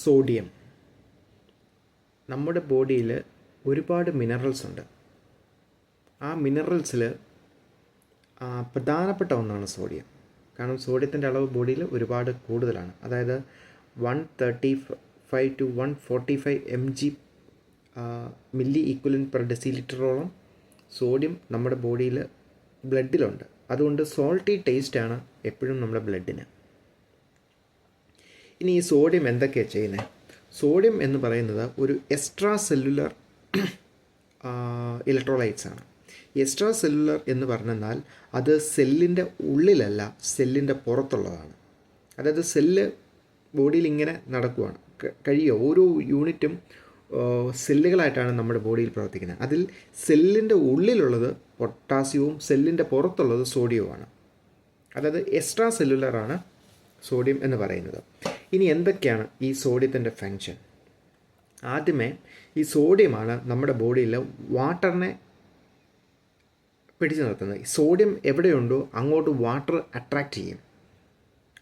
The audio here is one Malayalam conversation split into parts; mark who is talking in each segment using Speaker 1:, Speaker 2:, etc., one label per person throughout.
Speaker 1: സോഡിയം. നമ്മുടെ ബോഡിയിൽ ഒരുപാട് മിനറൽസ് ഉണ്ട്. ആ മിനറൽസിൽ പ്രധാനപ്പെട്ട ഒന്നാണ് സോഡിയം. കാരണം സോഡിയത്തിൻ്റെ അളവ് ബോഡിയിൽ ഒരുപാട് കൂടുതലാണ്. അതായത് 135 to 145 mg milli equivalent per ഡെസിലിറ്ററോളം സോഡിയം നമ്മുടെ ബോഡിയിൽ ബ്ലഡിലുണ്ട്. അതുകൊണ്ട് സോൾട്ടി ടേസ്റ്റാണ് എപ്പോഴും നമ്മുടെ ബ്ലഡിന്. ഇനി ഈ സോഡിയം എന്തൊക്കെയാണ് ചെയ്യുന്നത്? സോഡിയം എന്ന് പറയുന്നത് ഒരു എക്സ്ട്രാ സെല്ലുലർ ഇലക്ട്രോലൈറ്റ്സ് ആണ്. എക്സ്ട്രാ സെല്ലുലർ എന്ന് പറഞ്ഞാൽ അത് സെല്ലിൻ്റെ ഉള്ളിലല്ല, സെല്ലിൻ്റെ പുറത്തുള്ളതാണ്. അതായത് സെല്ല് ബോഡിയിൽ ഇങ്ങനെ നടക്കുകയാണ്, കഴിയുക ഓരോ യൂണിറ്റും സെല്ലുകളായിട്ടാണ് നമ്മുടെ ബോഡിയിൽ പ്രവർത്തിക്കുന്നത്. അതിൽ സെല്ലിൻ്റെ ഉള്ളിലുള്ളത് പൊട്ടാസ്യവും സെല്ലിൻ്റെ പുറത്തുള്ളത് സോഡിയവുമാണ്. അതായത് എക്സ്ട്രാ സെല്ലുലറാണ് സോഡിയം എന്ന് പറയുന്നത്. ഇനി എന്തൊക്കെയാണ് ഈ സോഡിയത്തിൻ്റെ ഫങ്ഷൻ? ആദ്യമേ ഈ സോഡിയമാണ് നമ്മുടെ ബോഡിയിൽ വാട്ടറിനെ പിടിച്ചു നിർത്തുന്നത്. സോഡിയം എവിടെയുണ്ടോ അങ്ങോട്ട് വാട്ടർ അട്രാക്റ്റ് ചെയ്യും.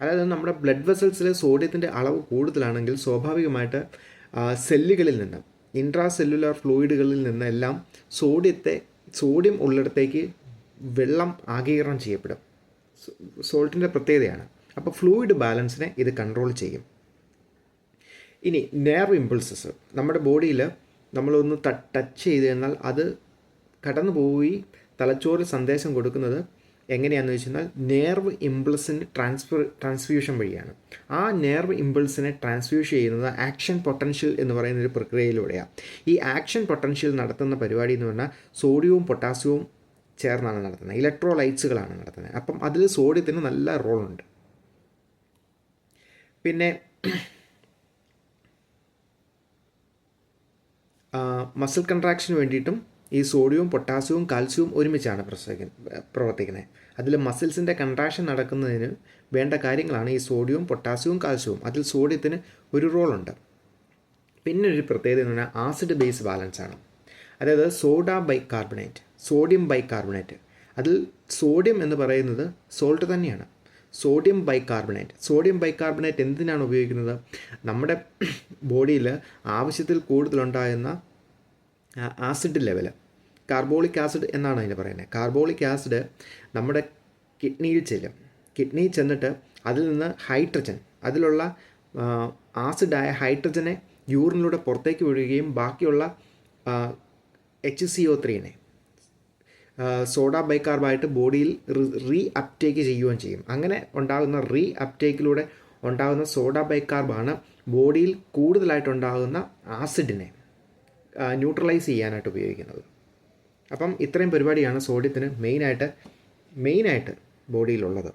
Speaker 1: അതായത് നമ്മുടെ ബ്ലഡ് വെസൽസിൽ സോഡിയത്തിൻ്റെ അളവ് കൂടുതലാണെങ്കിൽ സ്വാഭാവികമായിട്ട് സെല്ലുകളിൽ നിന്ന്, ഇൻട്രാ സെല്ലുലാർ ഫ്ലൂയിഡുകളിൽ നിന്നെല്ലാം സോഡിയം ഉള്ളിടത്തേക്ക് വെള്ളം ആഗിരണം ചെയ്യപ്പെടും. സോൾട്ടിൻ്റെ പ്രത്യേകതയാണ്. അപ്പോൾ ഫ്ലൂയിഡ് ബാലൻസിനെ ഇത് കൺട്രോൾ ചെയ്യും. ഇനി നെർവ് ഇമ്പൾസസ് നമ്മുടെ ബോഡിയിൽ നമ്മളൊന്ന് ടച്ച് ചെയ്ത് കഴിഞ്ഞാൽ അത് കടന്നു പോയി തലച്ചോറിൽ സന്ദേശം കൊടുക്കുന്നത് എങ്ങനെയാണെന്ന് വെച്ച് കഴിഞ്ഞാൽ നെർവ് ഇമ്പൾസിൻ്റെ ട്രാൻസ്ഫ്യൂഷൻ വഴിയാണ്. ആ നെർവ് ഇമ്പൾസിനെ ട്രാൻസ്ഫ്യൂഷൻ ചെയ്യുന്നത് ആക്ഷൻ പൊട്ടൻഷ്യൽ എന്ന് പറയുന്ന ഒരു പ്രക്രിയയിലൂടെയാണ്. ഈ ആക്ഷൻ പൊട്ടൻഷ്യൽ നടത്തുന്ന പരിപാടി എന്ന് പറഞ്ഞാൽ സോഡിയവും പൊട്ടാസ്യവും ചേർന്നാണ് നടത്തുന്നത്, ഇലക്ട്രോലൈറ്റ്സുകളാണ് നടത്തുന്നത്. അപ്പം അതിൽ സോഡിയത്തിന് നല്ല റോളുണ്ട്. പിന്നെ മസിൽ കൺട്രാക്ഷന് വേണ്ടിയിട്ടും ഈ സോഡിയവും പൊട്ടാസ്യവും കാൽസ്യവും ഒരുമിച്ചാണ് പ്രവർത്തിക്കുന്നത്. അതിൽ മസിൽസിൻ്റെ കൺട്രാക്ഷൻ നടക്കുന്നതിന് വേണ്ട കാര്യങ്ങളാണ് ഈ സോഡിയവും പൊട്ടാസ്യവും കാൽസ്യവും. അതിൽ സോഡിയത്തിന് ഒരു റോളുണ്ട്. പിന്നെ ഒരു പ്രത്യേകത എന്ന് പറഞ്ഞാൽ ആസിഡ് ബേസ് ബാലൻസ് ആണ്. അതായത് സോഡിയം ബൈകാർബണേറ്റ്. അതിൽ സോഡിയം എന്ന് പറയുന്നത് സോൾട്ട് തന്നെയാണ്, സോഡിയം ബൈകാർബണേറ്റ് എന്തിനാണ് ഉപയോഗിക്കുന്നത്? നമ്മുടെ ബോഡിയിൽ ആവശ്യത്തിൽ കൂടുതലുണ്ടാകുന്ന ആസിഡ് ലെവൽ, കാർബോളിക് ആസിഡ് എന്നാണ് അതിന് പറയുന്നത്. കാർബോളിക് ആസിഡ് നമ്മുടെ കിഡ്നിയിൽ ചെന്നിട്ട് അതിൽ നിന്ന് ഹൈഡ്രജൻ, അതിലുള്ള ആസിഡായ ഹൈഡ്രജനെ യൂറിനിലൂടെ പുറത്തേക്ക് വിടുകയും ബാക്കിയുള്ള HCO3നെ സോഡ ബൈകാർബായിട്ട് ബോഡിയിൽ റീ അപ്ടേക്ക് ചെയ്യുകയും ചെയ്യും. അങ്ങനെ ഉണ്ടാകുന്ന റീ അപ്ടേക്കിലൂടെ ഉണ്ടാകുന്ന സോഡ ബൈകാർബാണ് ബോഡിയിൽ കൂടുതലായിട്ടുണ്ടാകുന്ന ആസിഡിനെ ന്യൂട്രലൈസ് ചെയ്യാനായിട്ട് ഉപയോഗിക്കുന്നത്. അപ്പം ഇത്രയും പരിപാടിയാണ് സോഡിയത്തിന് മെയിനായിട്ട് ബോഡിയിലുള്ളത്.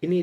Speaker 1: ഇനി